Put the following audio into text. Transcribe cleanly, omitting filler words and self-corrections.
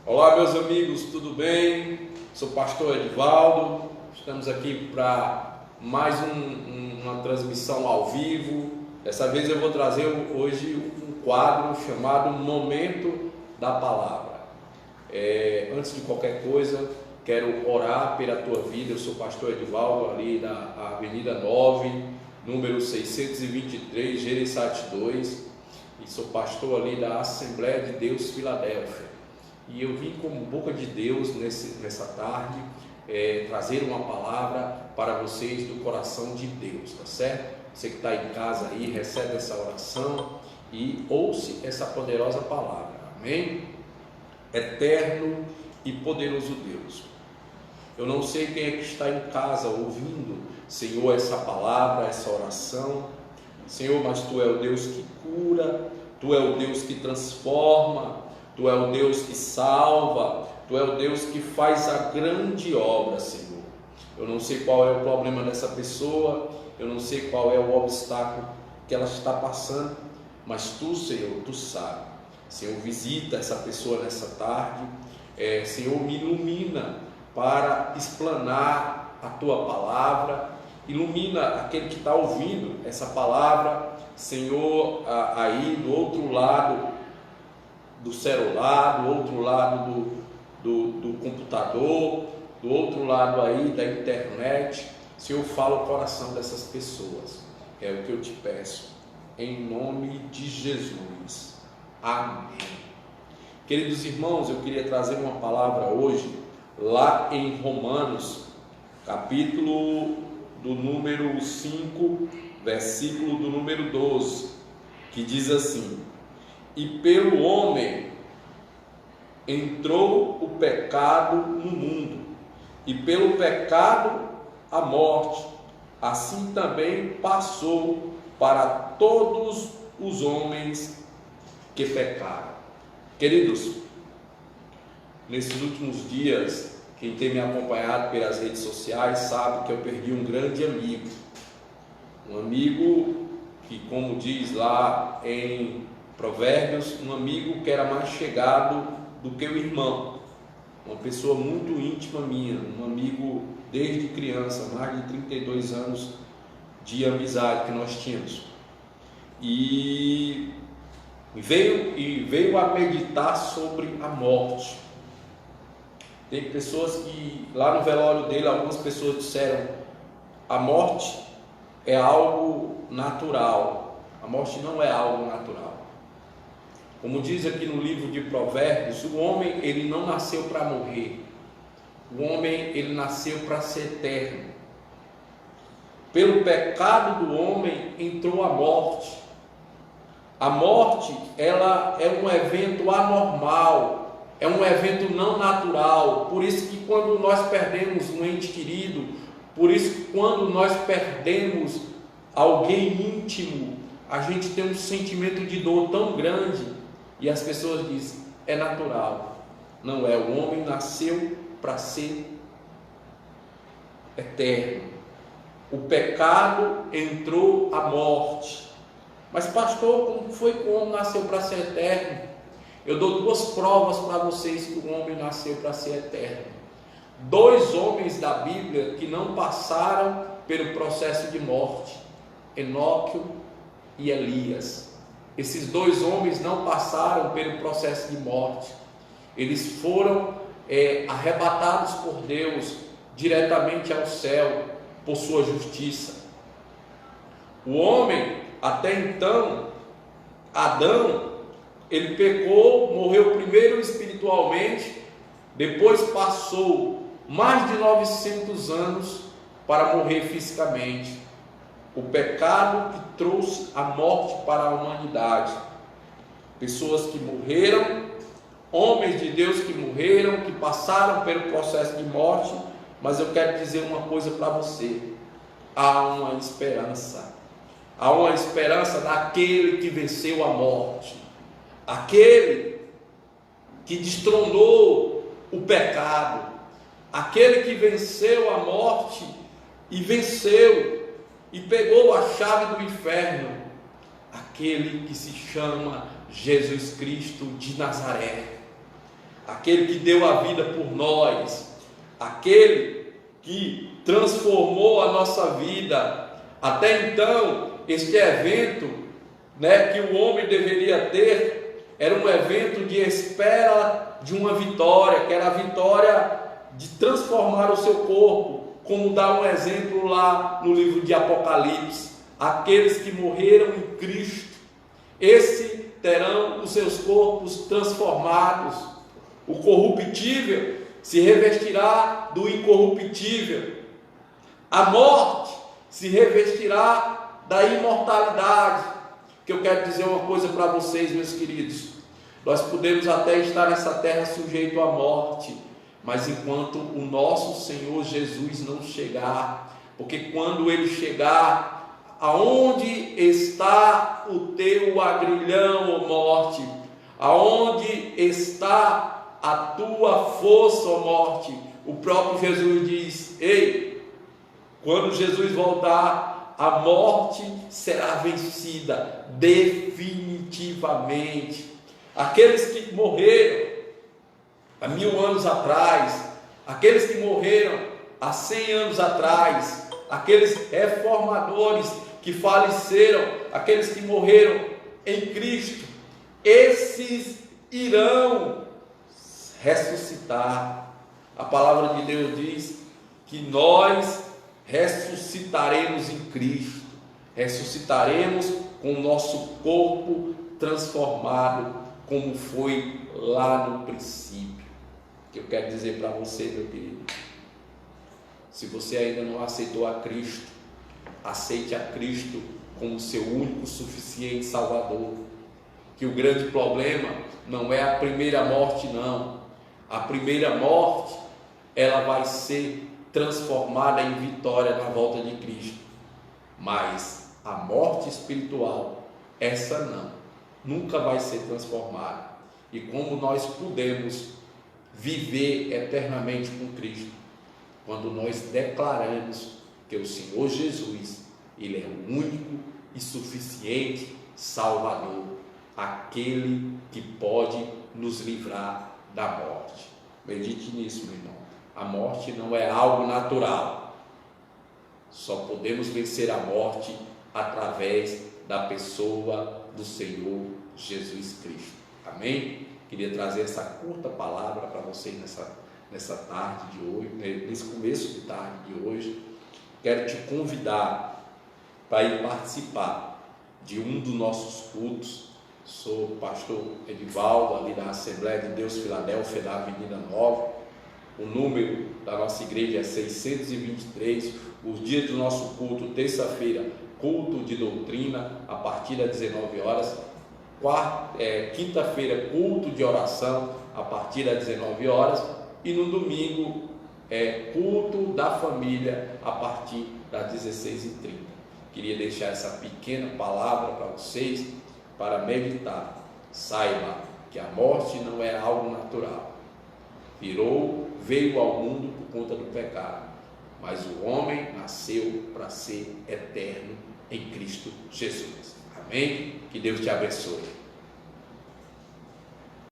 Olá, meus amigos, tudo bem? Sou o pastor Edivaldo. Estamos aqui para mais uma transmissão ao vivo. Dessa vez eu vou trazer hoje um quadro chamado Momento da Palavra. Antes de qualquer coisa, quero orar pela tua vida. Eu sou o pastor Edivaldo, ali da Avenida 9, número 623, Gereissati 2, e sou pastor ali da Assembleia de Deus Filadélfia. E eu vim como boca de Deus nessa tarde trazer uma palavra para vocês do coração de Deus, tá certo? Você que está em casa aí, recebe essa oração e ouça essa poderosa palavra, amém? Eterno e poderoso Deus, eu não sei quem é que está em casa ouvindo, Senhor, essa palavra, essa oração, Senhor, mas Tu é o Deus que cura, Tu é o Deus que transforma, Tu é o Deus que salva, Tu é o Deus que faz a grande obra, Senhor. Eu não sei qual é o problema dessa pessoa, eu não sei qual é o obstáculo que ela está passando, mas Tu, Senhor, Tu sabe. Senhor, visita essa pessoa nessa tarde, Senhor, me ilumina para explanar a Tua palavra, ilumina aquele que está ouvindo essa palavra, Senhor, aí do outro lado do celular, do outro lado do computador, do outro lado aí da internet. Senhor, fala o coração dessas pessoas, é o que eu te peço, em nome de Jesus, amém. Queridos irmãos, eu queria trazer uma palavra hoje, lá em Romanos, capítulo do número 5, versículo do número 12, que diz assim: e pelo homem entrou o pecado no mundo, e pelo pecado a morte, assim também passou para todos os homens que pecaram. Queridos, nesses últimos dias, quem tem me acompanhado pelas redes sociais sabe que eu perdi um grande amigo, um amigo que, como diz lá em Provérbios, um amigo que era mais chegado do que o irmão, uma pessoa muito íntima minha, um amigo desde criança, mais de 32 anos de amizade que nós tínhamos, e veio a meditar sobre a morte. Tem pessoas que lá no velório dele, algumas pessoas disseram: a morte é algo natural. A morte não é algo natural. Como diz aqui no livro de Provérbios, o homem ele não nasceu para morrer. O homem ele nasceu para ser eterno. Pelo pecado do homem entrou a morte. A morte, ela é um evento anormal, é um evento não natural. Por isso que quando nós perdemos um ente querido, por isso que quando nós perdemos alguém íntimo, a gente tem um sentimento de dor tão grande. E as pessoas dizem: é natural. Não é, o homem nasceu para ser eterno. O pecado entrou a morte. Mas pastor, como foi que o homem nasceu para ser eterno? Eu dou duas provas para vocês que o homem nasceu para ser eterno. Dois homens da Bíblia que não passaram pelo processo de morte: Enoque e Elias. Esses dois homens não passaram pelo processo de morte. Eles foram arrebatados por Deus diretamente ao céu por sua justiça. O homem, até então, Adão, ele pecou, morreu primeiro espiritualmente, depois passou mais de 900 anos para morrer fisicamente. O pecado que trouxe a morte para a humanidade. Pessoas que morreram, homens de Deus que morreram, que passaram pelo processo de morte. Mas eu quero dizer uma coisa para você: há uma esperança. Há uma esperança daquele que venceu a morte, aquele que destronou o pecado, aquele que venceu a morte e venceu e pegou a chave do inferno, aquele que se chama Jesus Cristo de Nazaré, aquele que deu a vida por nós, aquele que transformou a nossa vida. Até então, este evento, que o homem deveria ter, era um evento de espera de uma vitória, que era a vitória de transformar o seu corpo, como dá um exemplo lá no livro de Apocalipse. Aqueles que morreram em Cristo, esses terão os seus corpos transformados. O corruptível se revestirá do incorruptível. A morte se revestirá da imortalidade. Que eu quero dizer uma coisa para vocês, meus queridos. Nós podemos até estar nessa terra sujeito à morte, mas enquanto o nosso Senhor Jesus não chegar, porque quando Ele chegar, aonde está o teu agrilhão, ó morte? Aonde está a tua força, ó morte? O próprio Jesus diz: ei, quando Jesus voltar, a morte será vencida definitivamente. Aqueles que morreram há 1000 anos atrás, aqueles que morreram há 100 anos atrás, aqueles reformadores que faleceram, aqueles que morreram em Cristo, esses irão ressuscitar. A palavra de Deus diz que nós ressuscitaremos em Cristo, ressuscitaremos com o nosso corpo transformado, como foi lá no princípio. Que eu quero dizer para você, meu querido, se você ainda não aceitou a Cristo, aceite a Cristo como seu único, suficiente Salvador. Que o grande problema não é a primeira morte, não. A primeira morte, ela vai ser transformada em vitória na volta de Cristo. Mas a morte espiritual, essa não, nunca vai ser transformada. E como nós podemos viver eternamente com Cristo? Quando nós declaramos que o Senhor Jesus, Ele é o único e suficiente Salvador, aquele que pode nos livrar da morte. Medite nisso, meu irmão. A morte não é algo natural. Só podemos vencer a morte através da pessoa do Senhor Jesus Cristo. Amém? Queria trazer essa curta palavra para vocês nessa tarde de hoje, nesse começo de tarde de hoje. Quero te convidar para ir participar de um dos nossos cultos. Sou o pastor Edivaldo, ali da Assembleia de Deus Filadélfia, da Avenida 9. O número da nossa igreja é 623. Os dias do nosso culto: terça-feira, culto de doutrina a partir das 19 horas. Quinta-feira, culto de oração a partir das 19 horas. E no domingo, culto da família a partir das 16h30. Queria deixar essa pequena palavra para vocês, para meditar. Saiba que a morte não é algo natural. Veio ao mundo por conta do pecado, mas o homem nasceu para ser eterno em Cristo Jesus. Amém? Que Deus te abençoe.